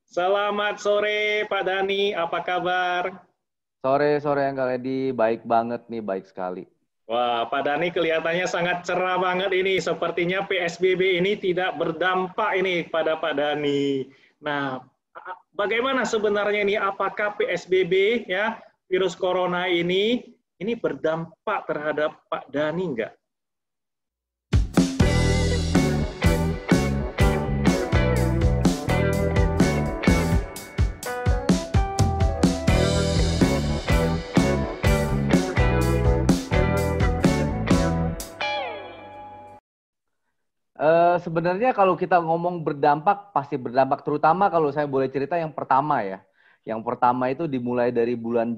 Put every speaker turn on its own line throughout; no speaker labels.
Selamat sore Pak Dani, apa kabar?
Sore-sore yang kali ini baik banget nih, baik sekali.
Wah, Pak Dani kelihatannya sangat cerah banget ini. Sepertinya PSBB ini tidak berdampak ini pada Pak Dani. Nah, bagaimana sebenarnya ini? Apakah PSBB ya virus corona ini berdampak terhadap Pak Dani enggak?
Sebenarnya kalau kita ngomong berdampak, pasti berdampak. Terutama kalau saya boleh cerita yang pertama ya. Yang pertama itu dimulai dari bulan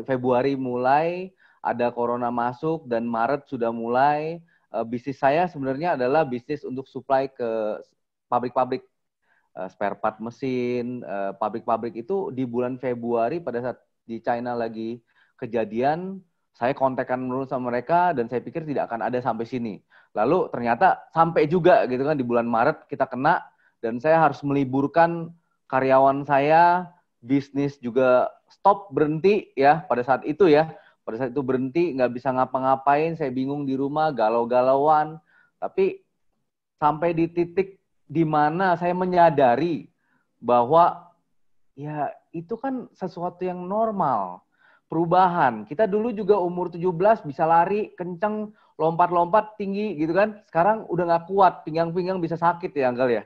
Februari mulai ada corona masuk dan Maret sudah mulai. Bisnis saya sebenarnya adalah bisnis untuk supply ke pabrik-pabrik spare part mesin, pabrik-pabrik itu di bulan Februari pada saat di China lagi kejadian, saya kontakkan dulu sama mereka dan saya pikir tidak akan ada sampai sini. Lalu ternyata sampai juga gitu kan di bulan Maret kita kena dan saya harus meliburkan karyawan saya, bisnis juga stop berhenti ya pada saat itu ya. Pada saat itu berhenti, nggak bisa ngapa-ngapain, saya bingung di rumah, galau-galauan. Tapi sampai di titik di mana saya menyadari bahwa ya itu kan sesuatu yang normal. Perubahan. Kita dulu juga umur 17 bisa lari kenceng, lompat-lompat tinggi gitu kan. Sekarang udah nggak kuat, pinggang-pinggang bisa sakit ya Anggal ya.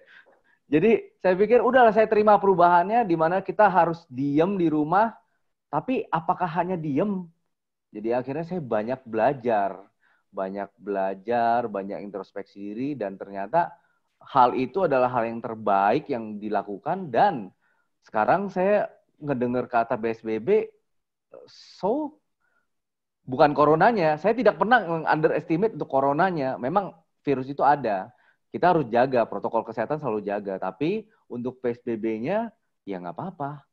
Jadi saya pikir udahlah saya terima perubahannya di mana kita harus diem di rumah. Tapi apakah hanya diem? Jadi akhirnya saya banyak introspeksi diri dan ternyata hal itu adalah hal yang terbaik yang dilakukan dan sekarang saya ngedengar kata PSBB, so bukan coronanya, saya tidak pernah underestimate untuk coronanya. Memang virus itu ada, kita harus jaga protokol kesehatan selalu jaga. Tapi untuk PSBB-nya ya nggak apa-apa,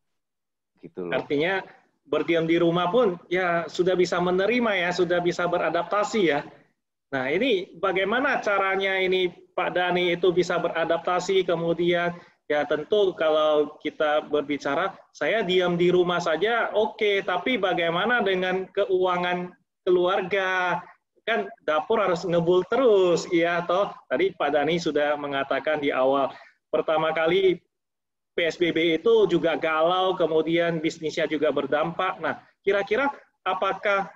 gitu loh.
Artinya berdiam di rumah pun ya sudah bisa menerima ya, sudah bisa beradaptasi ya. Nah, ini bagaimana caranya ini Pak Dani itu bisa beradaptasi, kemudian ya tentu kalau kita berbicara, saya diam di rumah saja oke, tapi bagaimana dengan keuangan keluarga? Kan dapur harus ngebul terus, ya toh. Tadi Pak Dani sudah mengatakan di awal, pertama kali PSBB itu juga galau, kemudian bisnisnya juga berdampak. Nah, kira-kira apakah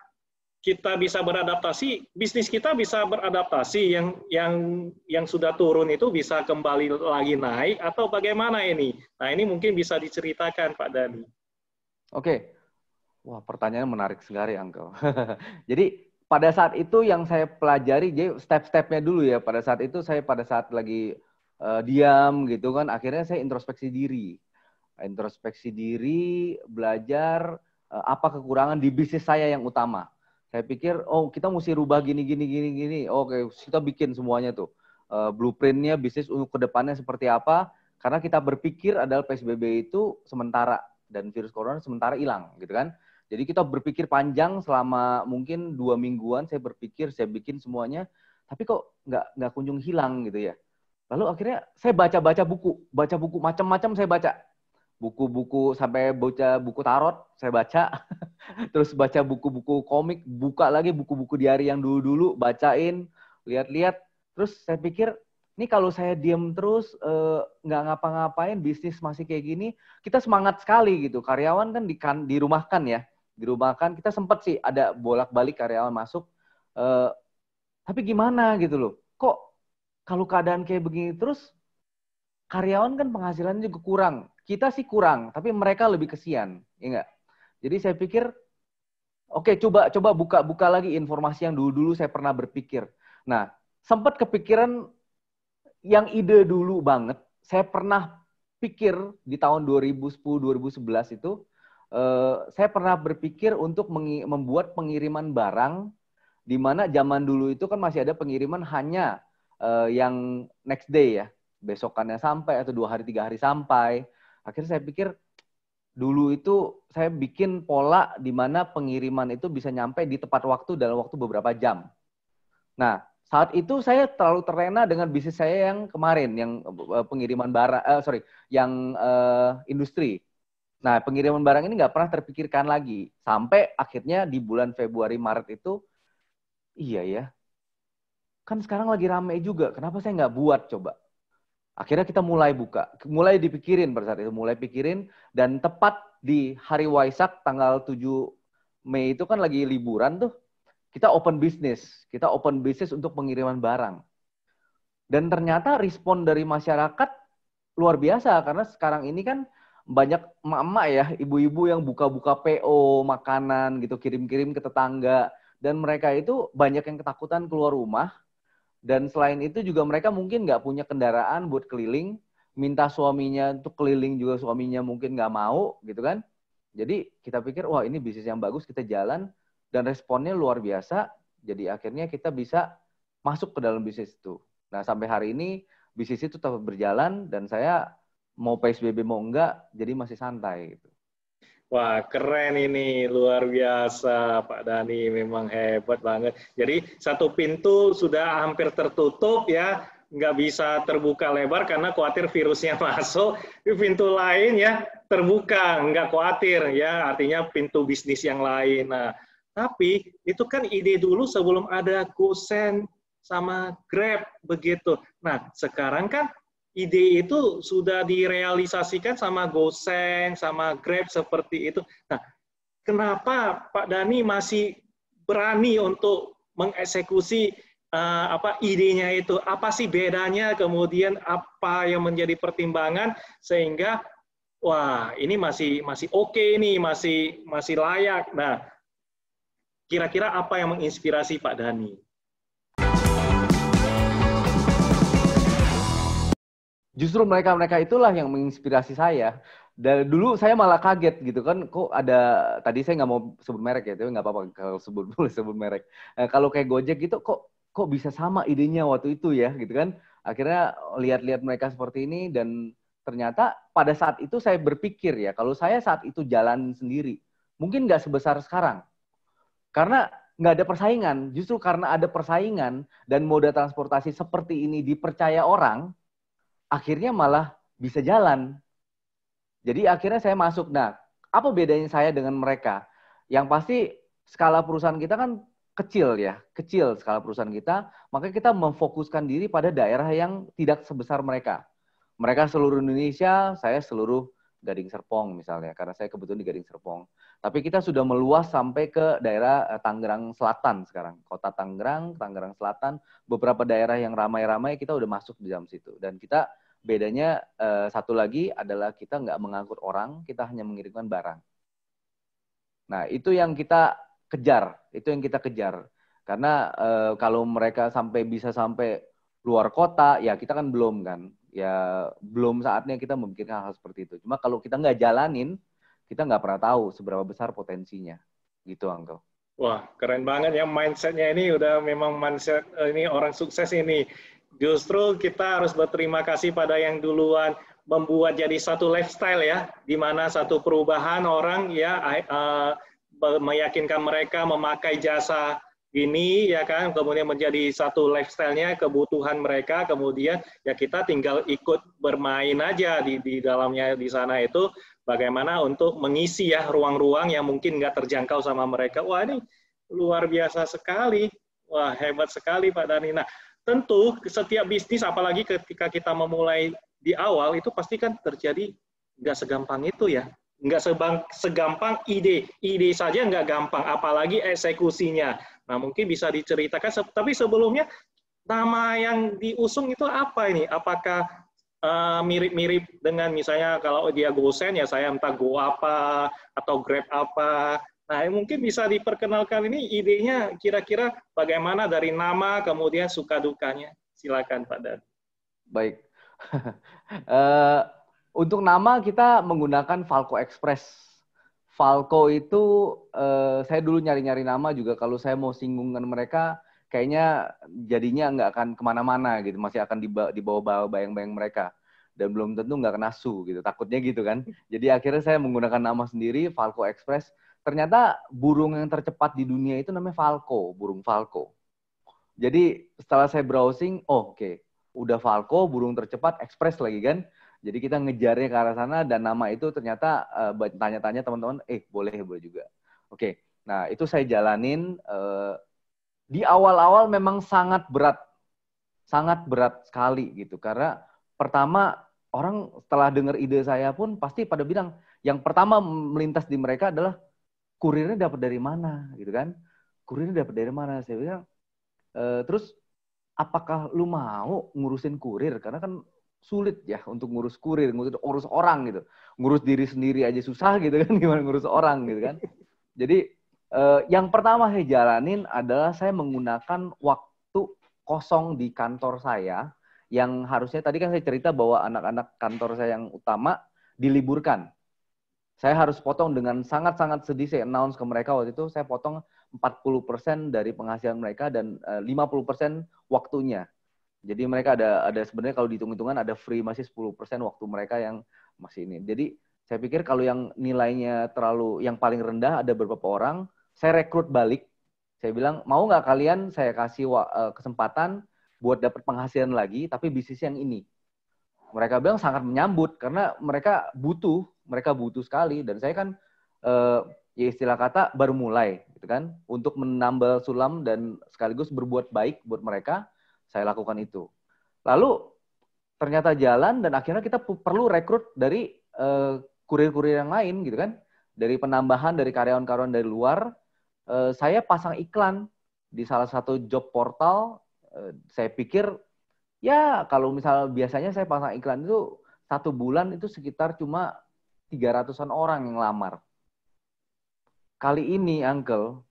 kita bisa beradaptasi, bisnis kita bisa beradaptasi, yang sudah turun itu bisa kembali lagi naik atau bagaimana ini? Nah, ini mungkin bisa diceritakan Pak Dani.
Oke, wah pertanyaan menarik sekali Uncle. Jadi pada saat itu yang saya pelajari, jadi step-stepnya dulu ya. Pada saat lagi diam gitu kan, akhirnya saya introspeksi diri, belajar apa kekurangan di bisnis saya yang utama. Saya pikir, oh kita mesti rubah gini. Oke, kita bikin semuanya tuh. Blueprintnya bisnis untuk kedepannya seperti apa. Karena kita berpikir adalah PSBB itu sementara dan virus corona sementara hilang gitu kan. Jadi kita berpikir panjang selama mungkin 2 mingguan saya berpikir, saya bikin semuanya. Tapi kok nggak kunjung hilang gitu ya. Lalu akhirnya saya baca buku macam-macam saya baca. Buku-buku sampai baca buku tarot saya baca. Terus baca buku-buku komik, buka lagi buku-buku diary yang dulu-dulu, bacain, lihat-lihat. Terus saya pikir, ini kalau saya diem terus, nggak ngapa-ngapain, bisnis masih kayak gini, kita semangat sekali gitu. Karyawan kan dirumahkan ya. Dirumahkan, kita sempat sih ada bolak-balik karyawan masuk. Tapi gimana gitu loh. Kok kalau keadaan kayak begini terus, karyawan kan penghasilannya juga kurang. Kita sih kurang, tapi mereka lebih kesian. Ya enggak? Jadi saya pikir, oke, coba buka lagi informasi yang dulu-dulu saya pernah berpikir. Nah, sempat kepikiran yang ide dulu banget. Saya pernah pikir di tahun 2010-2011 itu, saya pernah berpikir untuk membuat pengiriman barang, di mana zaman dulu itu kan masih ada pengiriman hanya yang next day ya, besokannya sampai atau 2 hari 3 hari sampai. Akhirnya saya pikir dulu itu saya bikin pola di mana pengiriman itu bisa nyampe di tepat waktu dalam waktu beberapa jam. Nah, Saat itu saya terlalu terlena dengan bisnis saya yang kemarin, yang pengiriman barang, yang industri. Nah, pengiriman barang ini nggak pernah terpikirkan lagi. Sampai akhirnya di bulan Februari, Maret itu, iya ya, kan sekarang lagi rame juga, kenapa saya nggak buat coba? Akhirnya kita mulai buka, mulai dipikirin pada saat itu, mulai pikirin, dan tepat di hari Waisak, tanggal 7 Mei itu kan lagi liburan tuh, kita open bisnis untuk pengiriman barang. Dan ternyata respon dari masyarakat luar biasa, karena sekarang ini kan banyak emak-emak ya, ibu-ibu yang buka-buka PO, makanan gitu, kirim-kirim ke tetangga. Dan mereka itu banyak yang ketakutan keluar rumah. Dan selain itu juga mereka mungkin nggak punya kendaraan buat keliling, minta suaminya untuk keliling juga suaminya mungkin nggak mau gitu kan. Jadi kita pikir, wah ini bisnis yang bagus, kita jalan, dan responnya luar biasa. Jadi akhirnya kita bisa masuk ke dalam bisnis itu. Nah sampai hari ini bisnis itu tetap berjalan, dan saya mau PSBB mau enggak, jadi masih santai gitu.
Wah, keren ini, luar biasa Pak Dhani, memang hebat banget. Jadi satu pintu sudah hampir tertutup ya, nggak bisa terbuka lebar karena khawatir virusnya masuk. Di pintu lain ya terbuka, nggak khawatir ya, artinya pintu bisnis yang lain. Nah, tapi itu kan ide dulu sebelum ada GoSend sama Grab begitu. Nah, sekarang kan ide itu sudah direalisasikan sama GoSend, sama Grab seperti itu. Nah, kenapa Pak Dhani masih berani untuk mengeksekusi idenya itu? Apa sih bedanya? Kemudian apa yang menjadi pertimbangan sehingga wah ini masih oke nih, masih layak. Nah, kira-kira apa yang menginspirasi Pak Dhani?
Justru mereka-mereka itulah yang menginspirasi saya. Dari dulu saya malah kaget gitu kan, kok ada, tadi saya nggak mau sebut merek ya, tapi nggak apa-apa kalau boleh sebut merek. Kalau kayak Gojek gitu, kok bisa sama idenya waktu itu ya, gitu kan. Akhirnya lihat-lihat mereka seperti ini, dan ternyata pada saat itu saya berpikir ya, kalau saya saat itu jalan sendiri, mungkin nggak sebesar sekarang. Karena nggak ada persaingan, justru karena ada persaingan dan moda transportasi seperti ini dipercaya orang, akhirnya malah bisa jalan. Jadi akhirnya saya masuk. Nah, apa bedanya saya dengan mereka? Yang pasti skala perusahaan kita kan kecil ya, kecil skala perusahaan kita, maka kita memfokuskan diri pada daerah yang tidak sebesar mereka. Mereka seluruh Indonesia, saya seluruh Gading Serpong misalnya, karena saya kebetulan di Gading Serpong. Tapi kita sudah meluas sampai ke daerah Tangerang Selatan sekarang. Kota Tangerang, Tangerang Selatan, beberapa daerah yang ramai-ramai kita udah masuk di dalam situ. Dan kita bedanya satu lagi adalah kita nggak mengangkut orang, kita hanya mengirimkan barang. Nah, itu yang kita kejar, Karena kalau mereka bisa sampai luar kota, ya kita kan belum kan. Ya belum saatnya kita memikirkan hal seperti itu. Cuma kalau kita nggak jalanin, kita nggak pernah tahu seberapa besar potensinya. Gitu, Uncle.
Wah, keren banget ya mindset-nya ini, udah memang mindset ini orang sukses ini. Justru kita harus berterima kasih pada yang duluan membuat jadi satu lifestyle ya, di mana satu perubahan orang ya meyakinkan mereka memakai jasa ini ya kan, kemudian menjadi satu lifestyle-nya, kebutuhan mereka, kemudian ya kita tinggal ikut bermain aja di dalamnya di sana itu, bagaimana untuk mengisi ya ruang-ruang yang mungkin nggak terjangkau sama mereka. Wah ini luar biasa sekali, wah hebat sekali Pak Dhani. Nah tentu setiap bisnis, apalagi ketika kita memulai di awal, itu pasti kan terjadi nggak segampang itu ya. Nggak segampang ide saja nggak gampang, apalagi eksekusinya. Nah mungkin bisa diceritakan, tapi sebelumnya nama yang diusung itu apa ini? Apakah mirip-mirip dengan misalnya kalau dia GoSend ya saya entah Go apa atau Grab apa. Nah mungkin bisa diperkenalkan ini idenya kira-kira bagaimana dari nama kemudian suka dukanya. Silakan Pak Dan.
Baik. Untuk nama kita menggunakan Falco Express. Falco itu saya dulu nyari-nyari nama juga, kalau saya mau singgung dengan mereka kayaknya jadinya nggak akan kemana-mana gitu, masih akan dibawa bayang-bayang mereka, dan belum tentu nggak kena su gitu, takutnya gitu kan. Jadi akhirnya saya menggunakan nama sendiri, Falco Express. Ternyata burung yang tercepat di dunia itu namanya falco, burung falco. Jadi setelah saya browsing, oh, oke, udah Falco, burung tercepat, Express lagi kan. Jadi kita ngejarnya ke arah sana dan nama itu ternyata tanya-tanya teman-teman, boleh boleh juga. Oke, nah itu saya jalanin. Di awal-awal memang sangat berat sekali gitu. Karena pertama orang setelah dengar ide saya pun pasti pada bilang, yang pertama melintas di mereka adalah kurirnya dapat dari mana gitu kan. Kurirnya dapat dari mana? Saya bilang, terus apakah lu mau ngurusin kurir? Karena kan sulit ya untuk ngurus kurir, ngurus orang gitu. Ngurus diri sendiri aja susah gitu kan, gimana ngurus orang gitu kan. Jadi yang pertama saya jalanin adalah saya menggunakan waktu kosong di kantor saya, yang harusnya tadi kan saya cerita bahwa anak-anak kantor saya yang utama diliburkan. Saya harus potong dengan sangat-sangat sedih, saya announce ke mereka waktu itu, saya potong 40% dari penghasilan mereka dan 50% waktunya. Jadi mereka ada sebenarnya kalau dihitung-hitungan ada free masih 10% waktu mereka yang masih ini. Jadi saya pikir kalau yang nilainya terlalu, yang paling rendah ada beberapa orang, saya rekrut balik. Saya bilang, mau nggak kalian saya kasih kesempatan buat dapat penghasilan lagi, tapi bisnis yang ini. Mereka bilang sangat menyambut karena mereka butuh sekali, dan saya kan ya istilah kata baru mulai gitu kan, untuk menambal sulam dan sekaligus berbuat baik buat mereka, saya lakukan itu. Lalu ternyata jalan dan akhirnya kita perlu rekrut dari kurir-kurir yang lain gitu kan, dari penambahan dari karyawan-karyawan dari luar. Saya pasang iklan di salah satu job portal. Saya pikir ya kalau misal biasanya saya pasang iklan itu 1 bulan itu sekitar cuma 300-an orang yang lamar. Kali ini, Uncle,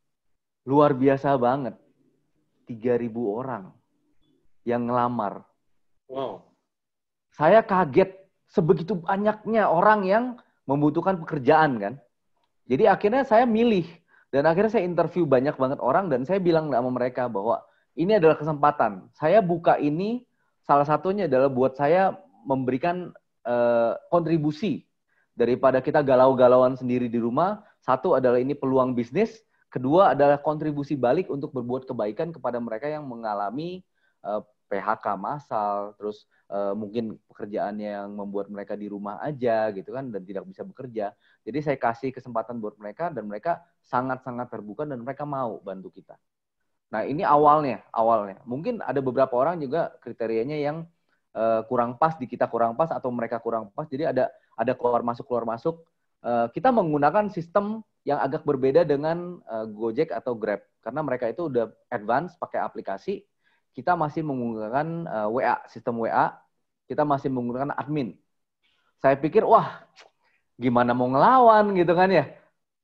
luar biasa banget. 3.000 orang yang ngelamar.
Wow.
Saya kaget sebegitu banyaknya orang yang membutuhkan pekerjaan kan. Jadi akhirnya saya milih. Dan akhirnya saya interview banyak banget orang dan saya bilang sama mereka bahwa ini adalah kesempatan. Saya buka ini salah satunya adalah buat saya memberikan kontribusi daripada kita galau-galauan sendiri di rumah. Satu adalah ini peluang bisnis, kedua adalah kontribusi balik untuk berbuat kebaikan kepada mereka yang mengalami PHK massal, terus mungkin pekerjaannya yang membuat mereka di rumah aja gitu kan dan tidak bisa bekerja. Jadi saya kasih kesempatan buat mereka dan mereka sangat-sangat terbuka dan mereka mau bantu kita. Nah ini awalnya. Mungkin ada beberapa orang juga kriterianya yang kurang pas di kita, kurang pas atau mereka kurang pas. Jadi ada keluar masuk. Kita menggunakan sistem yang agak berbeda dengan Gojek atau Grab karena mereka itu udah advance pakai aplikasi. Kita masih menggunakan WA, sistem WA. Kita masih menggunakan admin. Saya pikir wah gimana mau ngelawan gitu kan ya.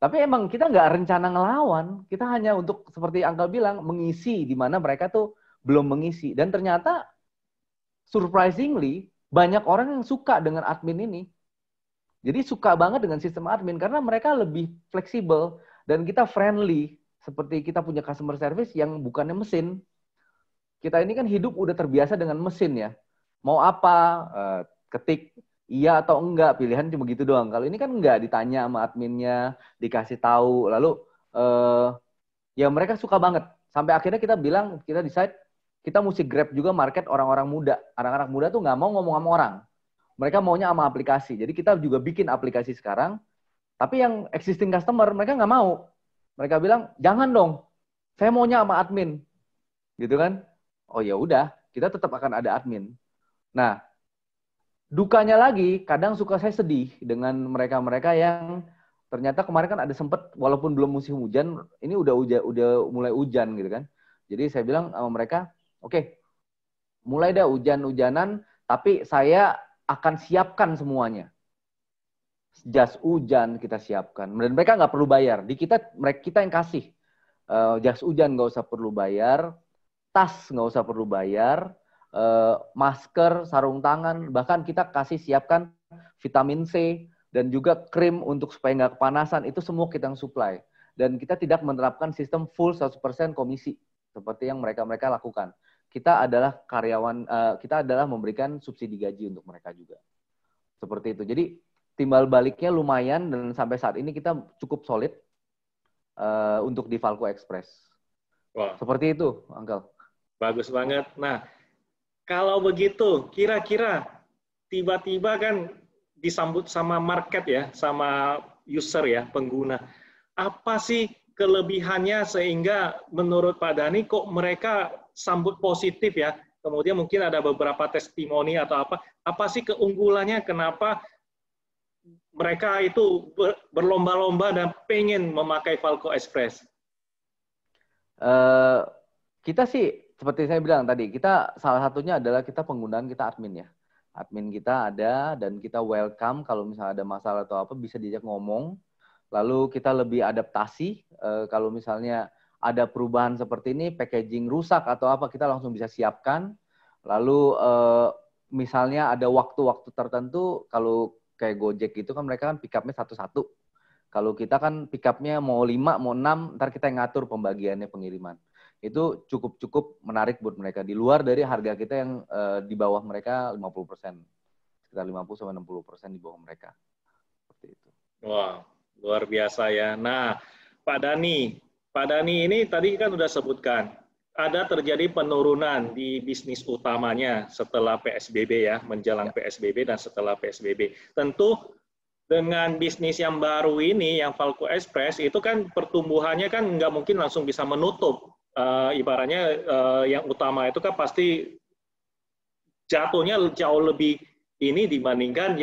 Tapi emang kita nggak rencana ngelawan. Kita hanya untuk seperti Angkel bilang mengisi di mana mereka tuh belum mengisi. Dan ternyata surprisingly banyak orang yang suka dengan admin ini. Jadi suka banget dengan sistem admin karena mereka lebih fleksibel dan kita friendly. Seperti kita punya customer service yang bukannya mesin. Kita ini kan hidup udah terbiasa dengan mesin ya. Mau apa, ketik iya atau enggak, pilihan cuma gitu doang. Kalau ini kan enggak, ditanya sama adminnya, dikasih tahu, lalu ya mereka suka banget. Sampai akhirnya kita bilang, kita decide, kita mesti grab juga market orang-orang muda. Anak-anak muda tuh nggak mau ngomong sama orang. Mereka maunya sama aplikasi. Jadi kita juga bikin aplikasi sekarang, tapi yang existing customer, mereka nggak mau. Mereka bilang, jangan dong, saya maunya sama admin. Gitu kan? Oh ya udah, kita tetap akan ada admin. Nah, dukanya lagi, kadang suka saya sedih dengan mereka-mereka yang ternyata kemarin kan ada sempat, walaupun belum musim hujan, ini udah mulai hujan gitu kan. Jadi saya bilang sama mereka, oke, mulai dah hujan-hujanan, tapi saya akan siapkan semuanya. Jas hujan kita siapkan. Dan mereka nggak perlu bayar. Di kita yang kasih. Jas hujan nggak usah perlu bayar. Tas nggak usah perlu bayar. Masker, sarung tangan, bahkan kita kasih siapkan vitamin C dan juga krim untuk supaya nggak kepanasan, itu semua kita yang supply. Dan kita tidak menerapkan sistem full 100% komisi seperti yang mereka lakukan. Kita adalah karyawan, kita adalah memberikan subsidi gaji untuk mereka juga. Seperti itu. Jadi timbal baliknya lumayan dan sampai saat ini kita cukup solid untuk di Falco Express.
Wow.
Seperti itu, Uncle.
bagus banget. Nah, kalau begitu, kira-kira tiba-tiba kan disambut sama market ya, sama user ya, pengguna. Apa sih kelebihannya sehingga menurut Pak Dhani kok mereka sambut positif ya? Kemudian mungkin ada beberapa testimoni atau apa. Apa sih keunggulannya? Kenapa mereka itu berlomba-lomba dan pengen memakai Falco Express?
Kita sih seperti saya bilang tadi, kita salah satunya adalah kita penggunaan kita admin ya. Admin kita ada dan kita welcome kalau misalnya ada masalah atau apa bisa diajak ngomong. Lalu kita lebih adaptasi kalau misalnya ada perubahan seperti ini, packaging rusak atau apa kita langsung bisa siapkan. Lalu misalnya ada waktu-waktu tertentu kalau kayak Gojek itu kan mereka kan pick up-nya satu-satu. Kalau kita kan pick up-nya mau 5, mau 6, ntar kita yang ngatur pembagiannya pengiriman. Itu cukup menarik buat mereka. Di luar dari harga kita yang di bawah mereka 50%. Sekitar 50-60% di bawah mereka. Seperti itu.
Wah, luar biasa ya. Nah, Pak Dhani ini tadi kan sudah sebutkan, ada terjadi penurunan di bisnis utamanya setelah PSBB ya, menjelang PSBB dan setelah PSBB. Tentu dengan bisnis yang baru ini, yang Falco Express, itu kan pertumbuhannya kan nggak mungkin langsung bisa menutup. Ibaratnya yang utama itu kan pasti jatuhnya jauh lebih ini dibandingkan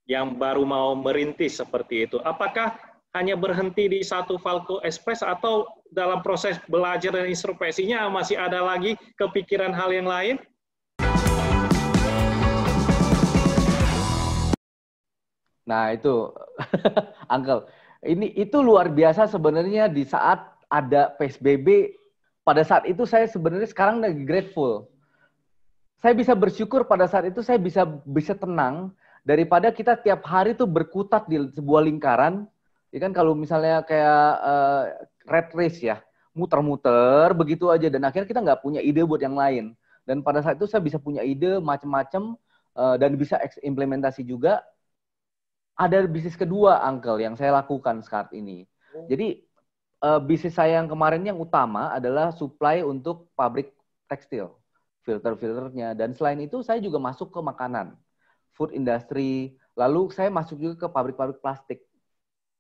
yang baru mau merintis seperti itu. Apakah hanya berhenti di satu Falco Express atau dalam proses belajar dan introspeksinya masih ada lagi kepikiran hal yang lain?
Nah itu, Uncle, itu luar biasa sebenarnya di saat ada PSBB. Pada saat itu saya sebenarnya sekarang lagi grateful. Saya bisa bersyukur pada saat itu saya bisa tenang daripada kita tiap hari tuh berkutat di sebuah lingkaran. Ya kan kalau misalnya kayak red race ya, muter-muter begitu aja dan akhirnya kita nggak punya ide buat yang lain. Dan pada saat itu saya bisa punya ide macam-macam dan bisa implementasi juga. Ada bisnis kedua, Uncle, yang saya lakukan saat ini. Jadi, bisnis saya yang kemarin yang utama adalah supply untuk pabrik tekstil, filter-filternya. Dan selain itu, saya juga masuk ke makanan, food industry, lalu saya masuk juga ke pabrik-pabrik plastik.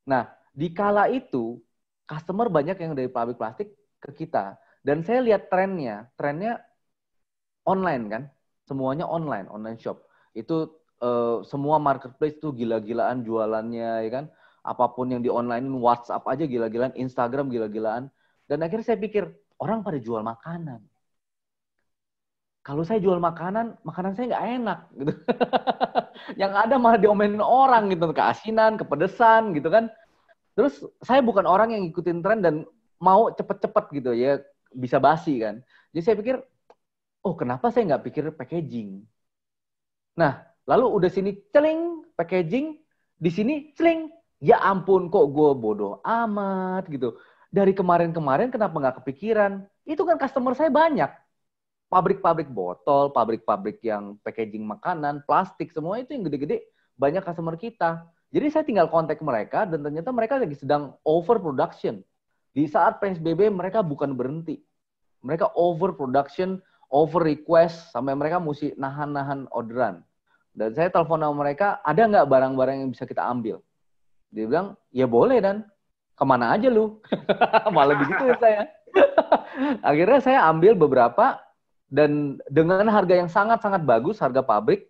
Nah, di kala itu, customer banyak yang dari pabrik plastik ke kita. Dan saya lihat trennya online kan, semuanya online shop. Itu semua marketplace tuh gila-gilaan jualannya, ya kan? Apapun yang di online, WhatsApp aja gila-gilaan, Instagram gila-gilaan. Dan akhirnya saya pikir, orang pada jual makanan. Kalau saya jual makanan saya nggak enak. Gitu. Yang ada malah diomelin orang gitu, keasinan, kepedesan gitu kan. Terus saya bukan orang yang ngikutin tren dan mau cepet-cepet gitu ya, bisa basi kan. Jadi saya pikir, oh kenapa saya nggak pikir packaging? Nah, lalu udah sini celing packaging, di sini celing. Ya ampun kok gue bodoh amat gitu. Dari kemarin-kemarin kenapa nggak kepikiran? Itu kan customer saya banyak. Pabrik-pabrik botol, pabrik-pabrik yang packaging makanan, plastik, semua itu yang gede-gede banyak customer kita. Jadi saya tinggal kontak mereka dan ternyata mereka lagi sedang overproduction. Di saat PSBB mereka bukan berhenti. Mereka overproduction, over request, sampai mereka mesti nahan-nahan orderan. Dan saya telepon sama mereka, ada nggak barang-barang yang bisa kita ambil? Dia bilang, ya boleh Dan. Kemana aja lu? Malah begitu ya saya. Akhirnya saya ambil beberapa, dan dengan harga yang sangat-sangat bagus, harga pabrik,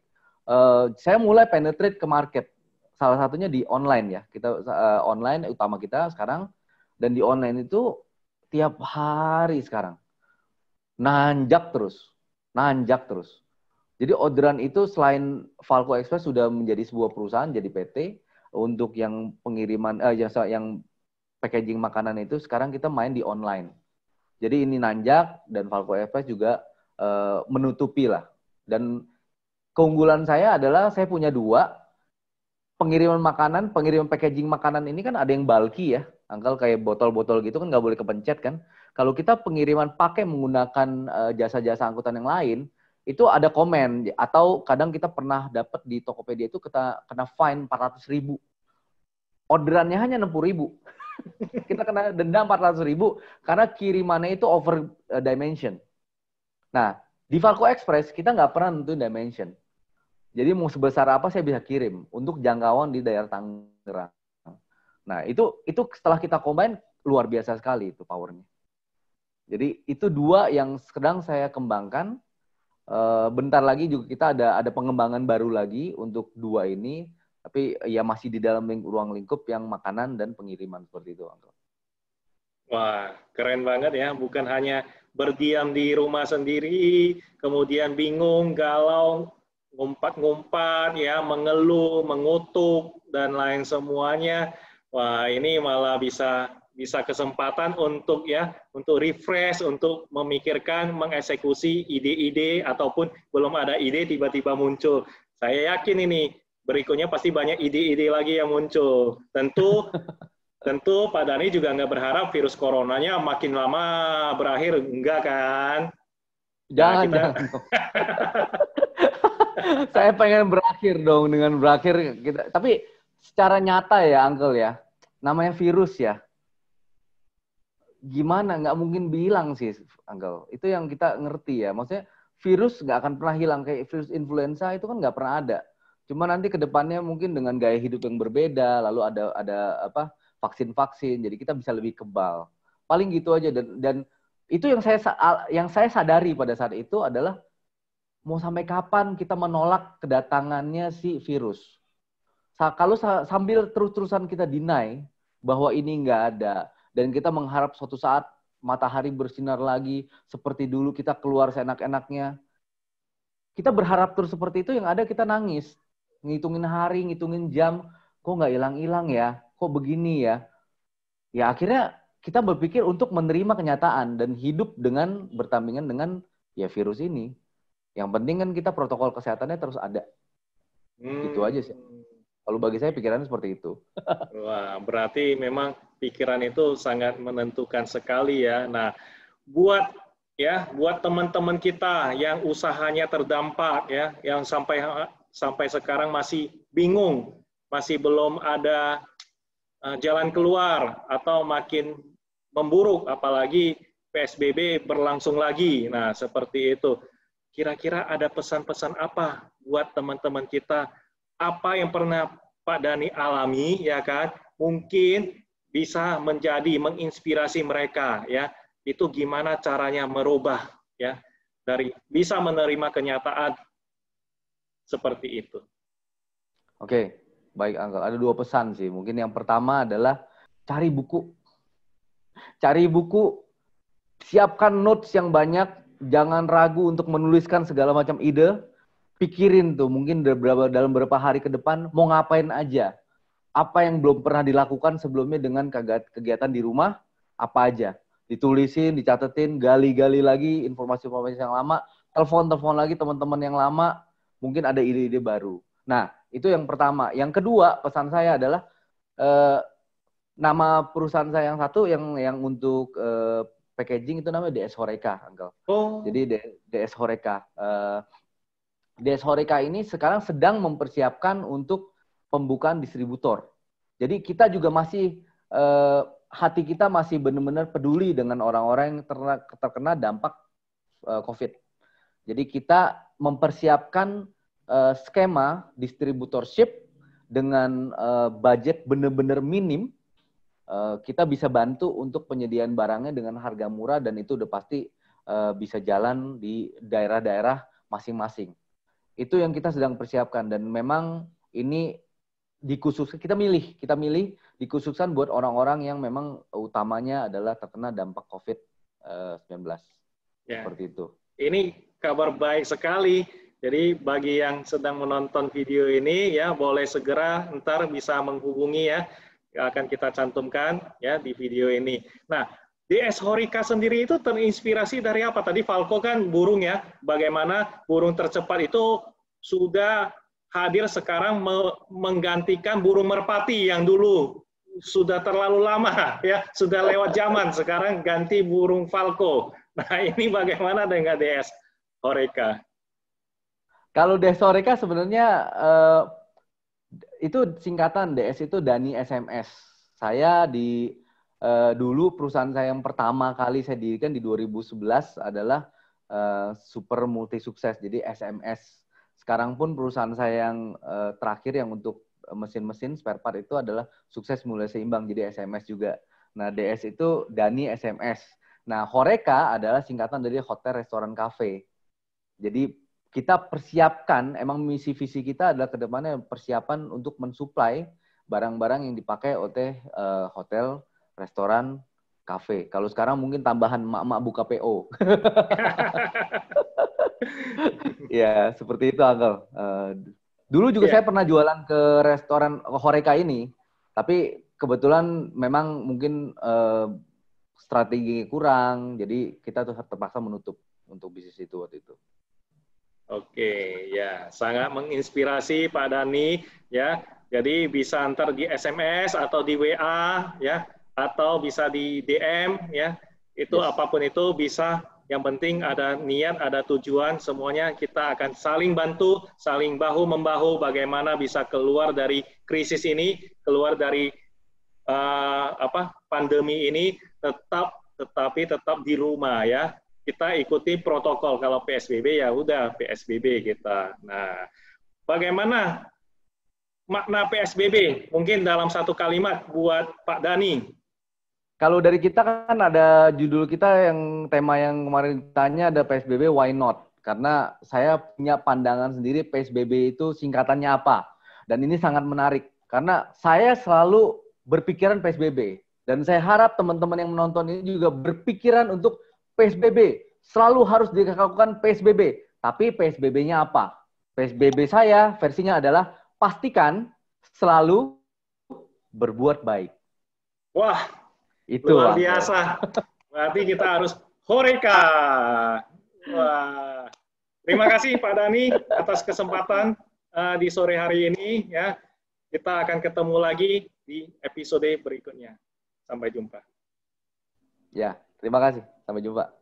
saya mulai penetrate ke market. Salah satunya di online ya. Kita online utama kita sekarang, dan di online itu tiap hari sekarang. Nanjak terus. Jadi orderan itu selain Falco Express sudah menjadi sebuah perusahaan, jadi PT, untuk yang pengiriman, yang packaging makanan itu sekarang kita main di online. Jadi ini nanjak dan Falco Express juga menutupi lah. Dan keunggulan saya adalah saya punya 2, pengiriman packaging makanan ini kan ada yang bulky ya. Angkal kayak botol-botol gitu kan nggak boleh kepencet kan. Kalau kita pengiriman pakai menggunakan jasa-jasa angkutan yang lain, itu ada komen, atau kadang kita pernah dapat di Tokopedia itu kita kena fine 400.000. Orderannya hanya 60.000. Kita kena denda 400.000 karena kirimannya itu over dimension. Nah, di Falco Express kita nggak pernah nentuin dimension. Jadi mau sebesar apa saya bisa kirim untuk jangkauan di daerah Tangerang. Nah, itu setelah kita combine luar biasa sekali itu powernya. Jadi itu dua yang sedang saya kembangkan. Bentar lagi juga kita ada pengembangan baru lagi untuk dua ini, tapi ya masih di dalam ruang lingkup yang makanan dan pengiriman seperti itu, Uncle.
Wah, keren banget ya. Bukan hanya berdiam di rumah sendiri, kemudian bingung, galau, ngumpat-ngumpat, ya, mengeluh, mengutuk, dan lain semuanya. Wah, ini malah bisa kesempatan untuk refresh, untuk memikirkan, mengeksekusi ide-ide, ataupun belum ada ide tiba-tiba muncul. Saya yakin ini berikutnya pasti banyak ide-ide lagi yang muncul. Tentu Pak Dhani juga nggak berharap virus coronanya makin lama berakhir, enggak kan?
Jangan, jangan. Saya pengen berakhir dong dengan berakhir kita. Tapi secara nyata ya, Uncle ya, namanya virus ya. Gimana? Nggak mungkin bilang sih, Uncle. Itu yang kita ngerti ya. Maksudnya virus nggak akan pernah hilang. Kayak virus influenza itu kan nggak pernah ada. Cuma nanti ke depannya mungkin dengan gaya hidup yang berbeda, lalu ada vaksin-vaksin, jadi kita bisa lebih kebal. Paling gitu aja. Dan itu yang saya sadari pada saat itu adalah mau sampai kapan kita menolak kedatangannya si virus. Kalau sambil terus-terusan kita deny bahwa ini nggak ada, dan kita mengharap suatu saat matahari bersinar lagi, seperti dulu kita keluar seenak-enaknya, kita berharap terus seperti itu, yang ada kita nangis. Ngitungin hari, ngitungin jam, kok nggak hilang-hilang ya? Kok begini ya? Ya akhirnya kita berpikir untuk menerima kenyataan dan hidup dengan berdampingan dengan ya virus ini. Yang penting kan kita protokol kesehatannya terus ada. Gitu aja sih. Kalau bagi saya pikirannya seperti itu.
Wah, berarti memang pikiran itu sangat menentukan sekali ya. Nah, buat teman-teman kita yang usahanya terdampak ya, yang sampai sekarang masih bingung, masih belum ada jalan keluar atau makin memburuk, apalagi PSBB berlangsung lagi. Nah, seperti itu. Kira-kira ada pesan-pesan apa buat teman-teman kita? Apa yang pernah Pak Dhani alami, ya kan? Mungkin bisa menginspirasi mereka, ya. Itu gimana caranya merubah, ya, dari bisa menerima kenyataan seperti itu.
Oke. Baik, Uncle. Ada dua pesan sih. Mungkin yang pertama adalah cari buku. Cari buku, siapkan notes yang banyak, jangan ragu untuk menuliskan segala macam ide. Pikirin tuh, mungkin dalam beberapa hari ke depan mau ngapain aja. Apa yang belum pernah dilakukan sebelumnya dengan kegiatan di rumah, apa aja. Ditulisin, dicatetin, gali-gali lagi informasi-informasi yang lama, telepon lagi teman-teman yang lama, mungkin ada ide-ide baru. Nah, itu yang pertama. Yang kedua, pesan saya adalah nama perusahaan saya yang satu yang untuk packaging itu namanya DS Horeca, Uncle.
Oh.
Jadi DS Horeca. DS Horeca ini sekarang sedang mempersiapkan untuk pembukaan distributor. Jadi kita juga masih hati kita masih benar-benar peduli dengan orang-orang yang terkena dampak COVID. Jadi kita mempersiapkan skema distributorship dengan budget benar-benar minim, kita bisa bantu untuk penyediaan barangnya dengan harga murah, dan itu udah pasti bisa jalan di daerah-daerah masing-masing. Itu yang kita sedang persiapkan, dan memang ini dikhususkan, kita milih dikhususkan buat orang-orang yang memang utamanya adalah terkena dampak COVID-19. Ya. Seperti itu.
Ini kabar baik sekali. Jadi bagi yang sedang menonton video ini, ya, boleh segera ntar bisa menghubungi, ya, akan kita cantumkan ya di video ini. Nah, DS Horeca sendiri itu terinspirasi dari apa? Tadi Falco kan burung, ya, bagaimana burung tercepat itu sudah hadir sekarang menggantikan burung merpati yang dulu sudah terlalu lama, ya, sudah lewat zaman, sekarang ganti burung Falco. Nah, ini bagaimana dengan DS Horeca?
Kalau DS Horeca sebenarnya itu singkatan, DS itu Dhani SMS. Saya dulu perusahaan saya yang pertama kali saya dirikan di 2011 adalah super multi sukses, jadi SMS. Sekarang pun perusahaan saya yang terakhir yang untuk mesin-mesin spare part itu adalah sukses mulai seimbang, jadi SMS juga. Nah, DS itu Dani SMS. Nah, Horeca adalah singkatan dari Hotel Restoran Cafe. Jadi kita persiapkan, emang misi visi kita adalah ke depannya persiapan untuk mensuplai barang-barang yang dipakai oleh hotel, restoran, kafe. Kalau sekarang mungkin tambahan emak-emak buka PO. Ya, seperti itu, Uncle. Dulu juga saya pernah jualan ke restoran Horeca ini, tapi kebetulan memang mungkin strategi kurang, jadi kita tuh terpaksa menutup untuk bisnis itu waktu itu.
Oke, ya sangat menginspirasi Pak Dani, ya. Jadi bisa antar di SMS atau di WA, ya, atau bisa di DM, ya. Itu apapun itu bisa. Yang penting ada niat, ada tujuan. Semuanya kita akan saling bantu, saling bahu membahu. Bagaimana bisa keluar dari krisis ini, keluar dari pandemi ini, tetapi tetap di rumah, ya. Kita ikuti protokol. Kalau PSBB ya udah PSBB kita. Nah, bagaimana makna PSBB? Mungkin dalam satu kalimat buat Pak Dani.
Kalau dari kita kan ada judul kita yang tema yang kemarin ditanya ada PSBB why not? Karena saya punya pandangan sendiri PSBB itu singkatannya apa. Dan ini sangat menarik karena saya selalu berpikiran PSBB dan saya harap teman-teman yang menonton ini juga berpikiran untuk PSBB. Selalu harus dilakukan PSBB. Tapi PSBB-nya apa? PSBB saya versinya adalah pastikan selalu berbuat baik.
Wah,
itu
luar biasa. Berarti kita harus Horeca. Wah. Terima kasih Pak Dani atas kesempatan di sore hari ini. Ya, kita akan ketemu lagi di episode berikutnya. Sampai jumpa.
Ya, terima kasih. Sampai jumpa.